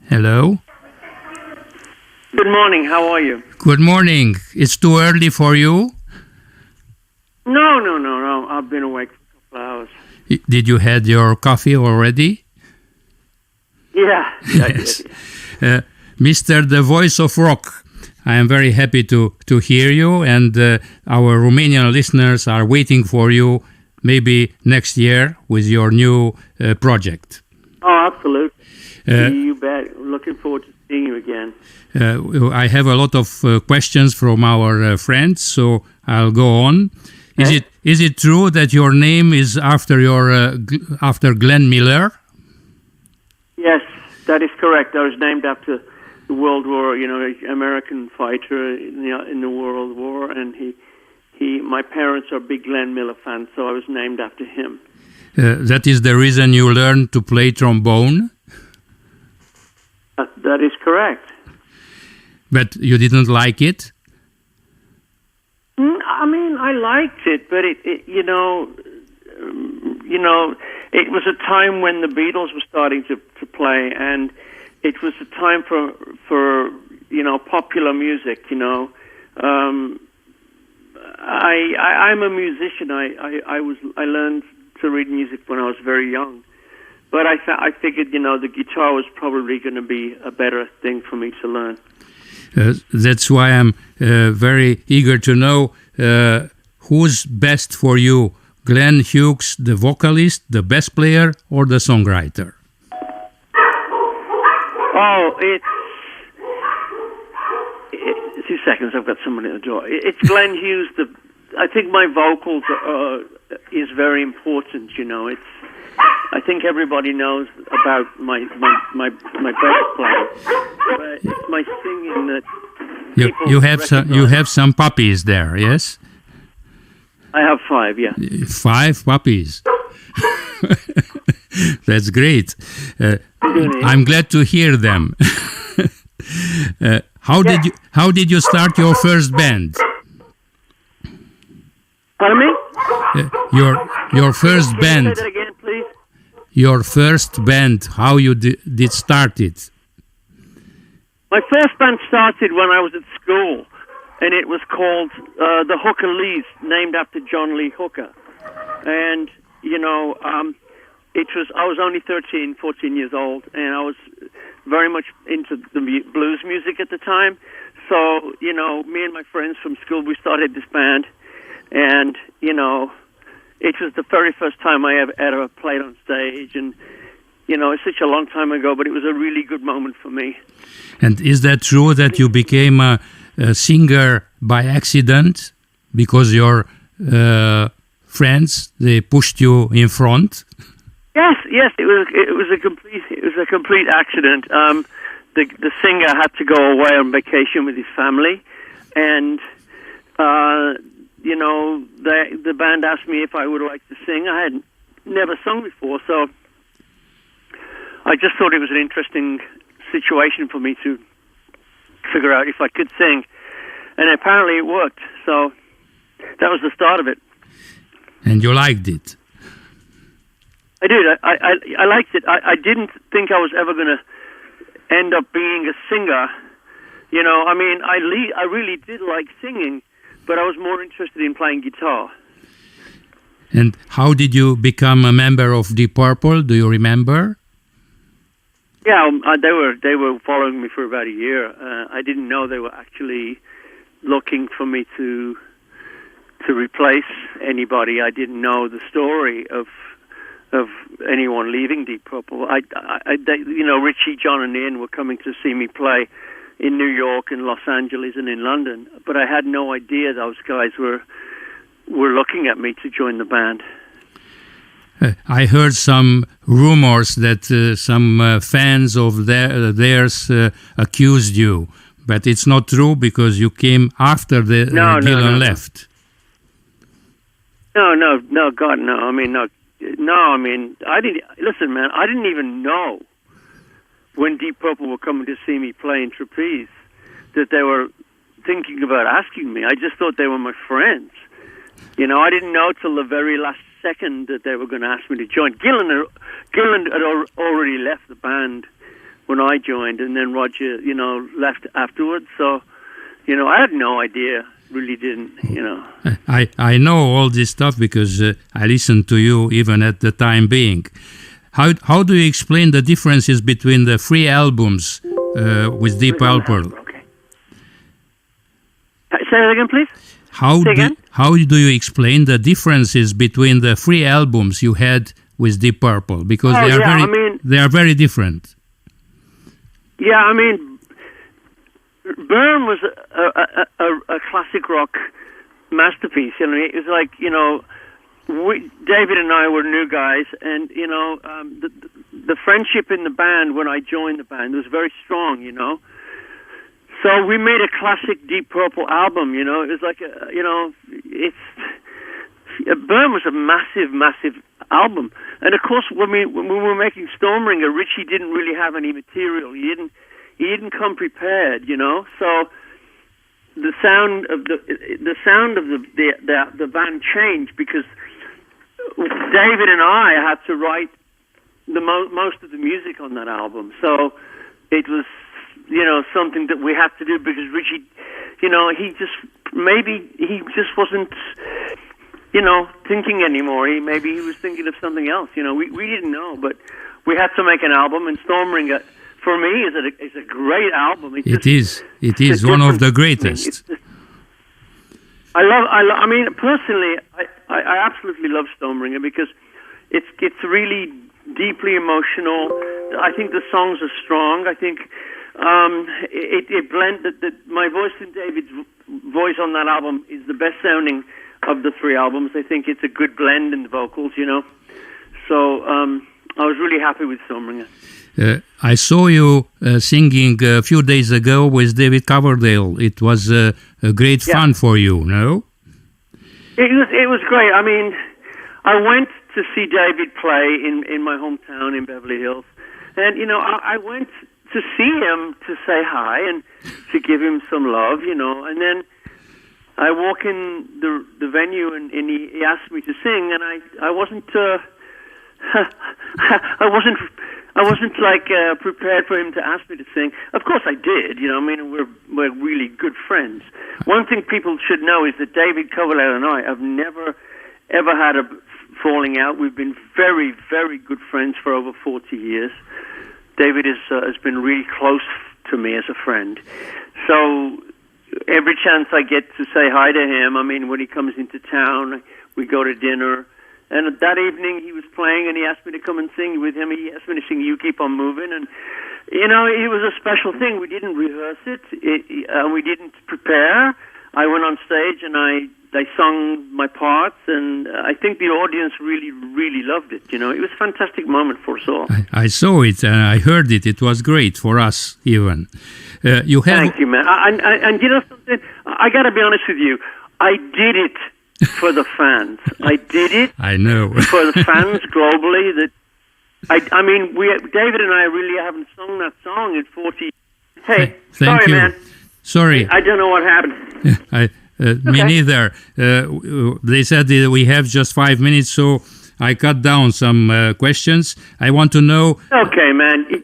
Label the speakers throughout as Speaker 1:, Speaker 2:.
Speaker 1: Hello.
Speaker 2: Good morning. How are you?
Speaker 1: Good morning. It's too early for you?
Speaker 2: No. I've been awake for a couple of hours.
Speaker 1: Did you had your coffee already?
Speaker 2: Yeah.
Speaker 1: Yes. Mr. The Voice of Rock, I am very happy to hear you, and our Romanian listeners are waiting for you maybe next year with your new project.
Speaker 2: Oh, absolutely. You bet. Looking forward to seeing you again.
Speaker 1: I have a lot of questions from our friends, so I'll go on. Is it true that your name is after Glenn Miller?
Speaker 2: Yes, that is correct. I was named after the World War, American fighter in the World War, and my parents are big Glenn Miller fans, so I was named after him.
Speaker 1: That is the reason you learned to play trombone?
Speaker 2: That is correct.
Speaker 1: But you didn't like it?
Speaker 2: I mean, I liked it, but it was a time when the Beatles were starting to play, and it was a time for popular music. I'm a musician. I learned to read music when I was very young, but I figured the guitar was probably going to be a better thing for me to learn.
Speaker 1: That's why I'm very eager to know who's best for you, Glenn Hughes, the vocalist, the bass player, or the songwriter?
Speaker 2: Oh, it's 2 seconds. I've got someone at the door. It's Glenn Hughes. I think my vocals is very important. I think everybody knows about my bass playing, but it's my singing that
Speaker 1: you have some puppies there, yes?
Speaker 2: I have 5, yeah.
Speaker 1: 5 puppies. That's great. I'm glad to hear them. How did you start your first band?
Speaker 2: Pardon me?
Speaker 1: Your first band.
Speaker 2: Say that again, please.
Speaker 1: Your first band, how you did start it?
Speaker 2: My first band started when I was at school, and it was called the Hooker Lees, named after John Lee Hooker. And I was only 13, 14 years old, and I was very much into the blues music at the time. So me and my friends from school, we started this band, and it was the very first time I ever played on stage, and it's such a long time ago, but it was a really good moment for me.
Speaker 1: And is that true that you became a singer by accident because your friends, they pushed you in front?
Speaker 2: Yes, it was a complete accident. The singer had to go away on vacation with his family, and the band asked me if I would like to sing. I had never sung before, so I just thought it was an interesting situation for me to figure out if I could sing, and apparently it worked. So that was the start of it.
Speaker 1: And you liked it?
Speaker 2: I did. I liked it. I didn't think I was ever going to end up being a singer. I really did like singing, but I was more interested in playing guitar.
Speaker 1: And how did you become a member of Deep Purple? Do you remember?
Speaker 2: Yeah, they were following me for about a year. I didn't know they were actually looking for me to replace anybody. I didn't know the story of anyone leaving Deep Purple. Richie, John, and Ian were coming to see me play in New York and Los Angeles and in London, but I had no idea those guys were looking at me to join the band.
Speaker 1: I heard some rumors that some fans of theirs accused you, but it's not true because you came after Gillan left.
Speaker 2: No, God, no. I mean, I didn't. Listen, man, I didn't even know when Deep Purple were coming to see me play in Trapeze that they were thinking about asking me. I just thought they were my friends. I didn't know till the very last second that they were going to ask me to join. Gillan had already left the band when I joined, and then Roger, left afterwards. So, I had no idea. Really didn't,
Speaker 1: I know all this stuff because I listened to you even at the time being. How do you explain the differences between the three albums with Deep Purple?
Speaker 2: Okay. Say that again, please.
Speaker 1: How do you explain the differences between the three albums you had with Deep Purple? Because they are very different.
Speaker 2: Yeah, I mean, Burn was a classic rock masterpiece. It was like, David and I were new guys, and the friendship in the band when I joined the band was very strong. So we made a classic Deep Purple album. It was like Burn was a massive, massive album. And of course, when we were making Stormbringer, Richie didn't really have any material. He didn't come prepared. So the sound of the band changed because David and I had to write most of the music on that album. So it was something that we had to do because Richie, he just wasn't thinking anymore. Maybe he was thinking of something else. We didn't know, but we had to make an album, and Stormbringer for me is a great album.
Speaker 1: It is one of the greatest.
Speaker 2: I mean, personally, I absolutely love Stormbringer because it's really deeply emotional. I think the songs are strong. I think it blended my voice and David's voice on that album is the best sounding of the three albums. I think it's a good blend in the vocals, So I was really happy with Stormbringer.
Speaker 1: I saw you singing a few days ago with David Coverdale. It was a great fun for you, no?
Speaker 2: It was great. I mean, I went to see David play in my hometown in Beverly Hills, and I went to see him to say hi and to give him some love, and then I walk in the venue and he asked me to sing, and I wasn't I wasn't like prepared for him to ask me to sing. Of course I did, we're really good friends. One thing people should know is that David Coverdale and I have never ever had a falling out. We've been very, very good friends for over 40 years. David has been really close to me as a friend. So every chance I get to say hi to him, I mean, when he comes into town, we go to dinner. And that evening he was playing and he asked me to come and sing with him. He asked me to sing You Keep On Moving. And, it was a special thing. We didn't rehearse it. We didn't prepare. I went on stage and I sung my parts, and I think the audience really, really loved it. It was a fantastic moment for us all.
Speaker 1: I saw it and I heard it. It was great for us, even.
Speaker 2: Thank you, man. And you know something? I got to be honest with you. I did it for the fans. I did it.
Speaker 1: I know.
Speaker 2: For the fans globally. I mean, David and I really haven't sung that song in 40 years. Hey,
Speaker 1: Thank
Speaker 2: sorry,
Speaker 1: you.
Speaker 2: man.
Speaker 1: Sorry.
Speaker 2: I don't know what happened.
Speaker 1: Me neither. They said that we have just 5 minutes, so I cut down some questions. I want to know...
Speaker 2: Okay, man.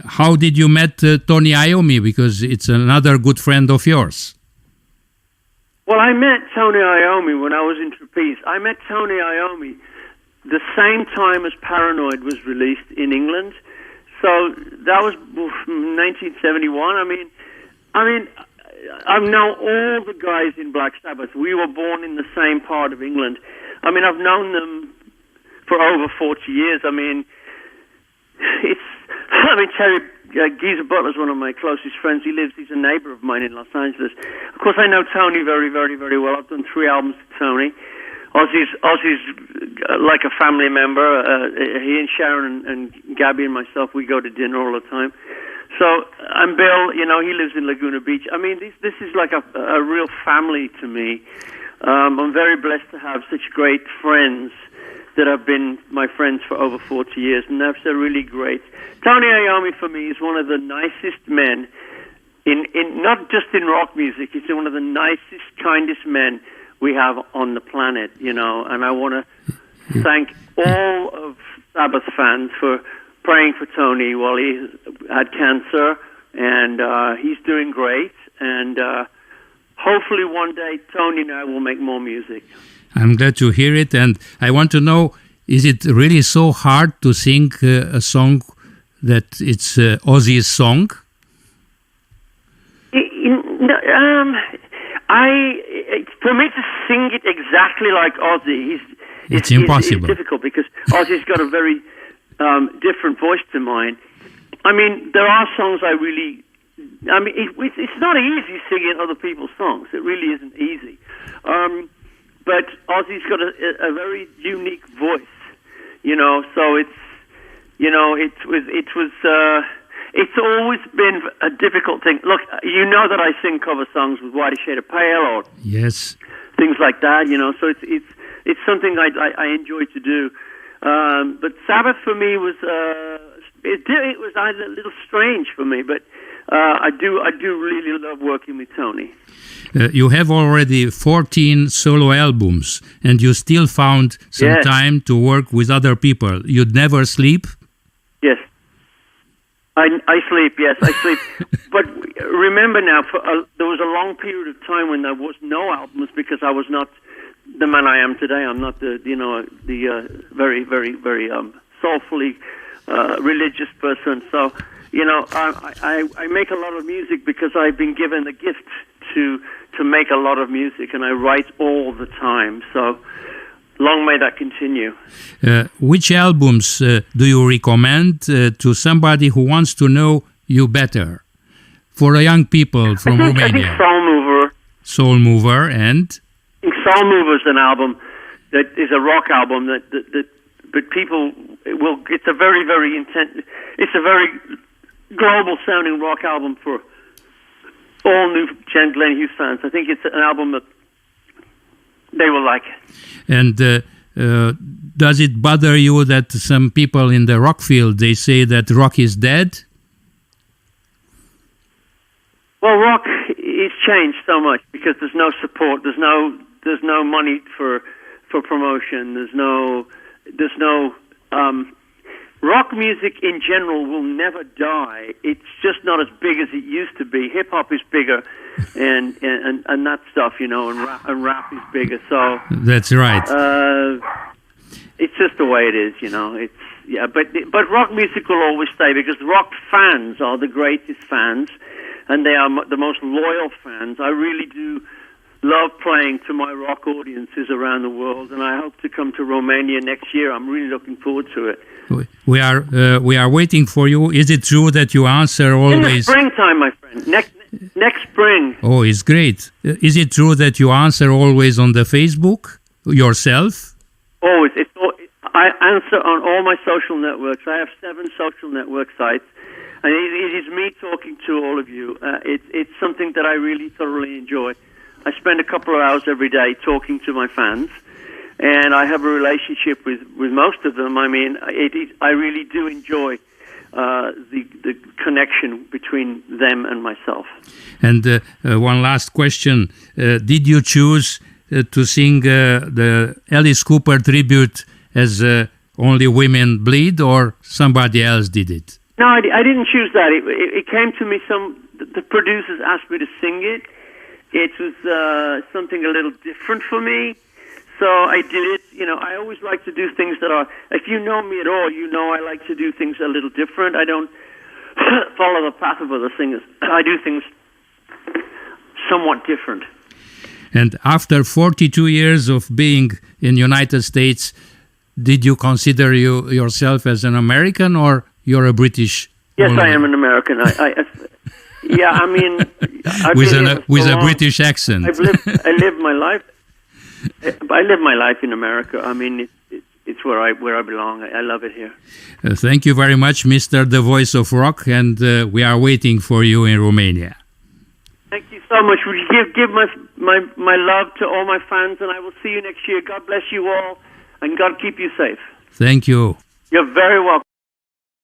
Speaker 1: How did you met Tony Iommi? Because it's another good friend of yours.
Speaker 2: Well, I met Tony Iommi when I was in Trapeze. I met Tony Iommi the same time as Paranoid was released in England. So that was 1971. I mean, I've known all the guys in Black Sabbath. We were born in the same part of England. I mean, I've known them for over 40 years. I mean, Terry Geezer Butler's one of my closest friends. He's a neighbor of mine in Los Angeles. Of course, I know Tony very, very, very well. I've done 3 albums with Tony. Ozzy's like a family member. He and Sharon and Gabby and myself, we go to dinner all the time. So, and Bill, he lives in Laguna Beach. I mean, this is like a real family to me. I'm very blessed to have such great friends that have been my friends for over 40 years, and that's really great. Tony Iommi, for me, is one of the nicest men, in not just in rock music. He's one of the nicest, kindest men we have on the planet, and I want to thank all of Sabbath fans for praying for Tony while he had cancer, and he's doing great. And hopefully one day Tony and I will make more music.
Speaker 1: I'm glad to hear it, and I want to know, is it really so hard to sing a song that it's Ozzy's song?
Speaker 2: For me to sing it exactly like Ozzy,
Speaker 1: it's impossible.
Speaker 2: It's difficult because Ozzy's got a very different voice to mine. I mean, there are songs it's not easy singing other people's songs. It really isn't easy. But Ozzy's got a very unique voice, so it's always been a difficult thing. Look, you know that I sing cover songs with White Shade of Pale or
Speaker 1: yes,
Speaker 2: things like that, so it's something I enjoy to do. But Sabbath for me was it was a little strange for me, but I do really love working with Tony.
Speaker 1: You have already 14 solo albums, and you still found some time to work with other people. You'd never sleep?
Speaker 2: Yes. I sleep, yes, I sleep. But remember now, there was a long period of time when there was no albums because I was not the man I am today. I'm not the very, very, very soulfully religious person. So, I make a lot of music because I've been given the gift to make a lot of music, and I write all the time. So, long may that continue.
Speaker 1: Which albums do you recommend to somebody who wants to know you better? For young people from Romania.
Speaker 2: I think Soul Mover.
Speaker 1: Soul Mover, and?
Speaker 2: I think Soul Mover is an album that is a rock album but people will. It's a very, very intense. It's a very global sounding rock album for all new Glenn Hughes fans. I think it's an album that they will like.
Speaker 1: And does it bother you that some people in the rock field, they say that rock is dead?
Speaker 2: Well, rock is changed so much because there's no support. There's no money for promotion. There's no rock music in general will never die. It's just not as big as it used to be. Hip hop is bigger, and that stuff, and rap is bigger. So
Speaker 1: that's right.
Speaker 2: It's just the way it is, But rock music will always stay because rock fans are the greatest fans, and they are the most loyal fans. I really do love playing to my rock audiences around the world, and I hope to come to Romania next year. I'm really looking forward to it.
Speaker 1: We are waiting for you. Is it true that you answer always?
Speaker 2: In the springtime, my friend. Next spring.
Speaker 1: Oh, it's great. Is it true that you answer always on the Facebook yourself?
Speaker 2: Always. I answer on all my social networks. I have 7 social network sites, and it is me talking to all of you. It's something that I really thoroughly enjoy. I spend a couple of hours every day talking to my fans, and I have a relationship with most of them. I mean, I really do enjoy the connection between them and myself. And
Speaker 1: one last question. Did you choose to sing the Alice Cooper tribute as Only Women Bleed, or somebody else did it?
Speaker 2: No, I didn't choose that. It came to me, the producers asked me to sing it. It was something a little different for me, so I did it. I always like to do things that are, if you know me at all, I like to do things a little different. I don't follow the path of other singers. I do things somewhat different.
Speaker 1: And after 42 years of being in United States, did you consider yourself as an American, or you're a British?
Speaker 2: Yes, I am an American. Yeah, I mean,
Speaker 1: with a British accent.
Speaker 2: I live my life. I live my life in America. I mean, it's where I belong. I love it here.
Speaker 1: Thank you very much, Mr. The Voice of Rock, and we are waiting for you in Romania.
Speaker 2: Thank you so much. Would you give my love to all my fans, and I will see you next year. God bless you all, and God keep you safe.
Speaker 1: Thank you.
Speaker 2: You're very welcome.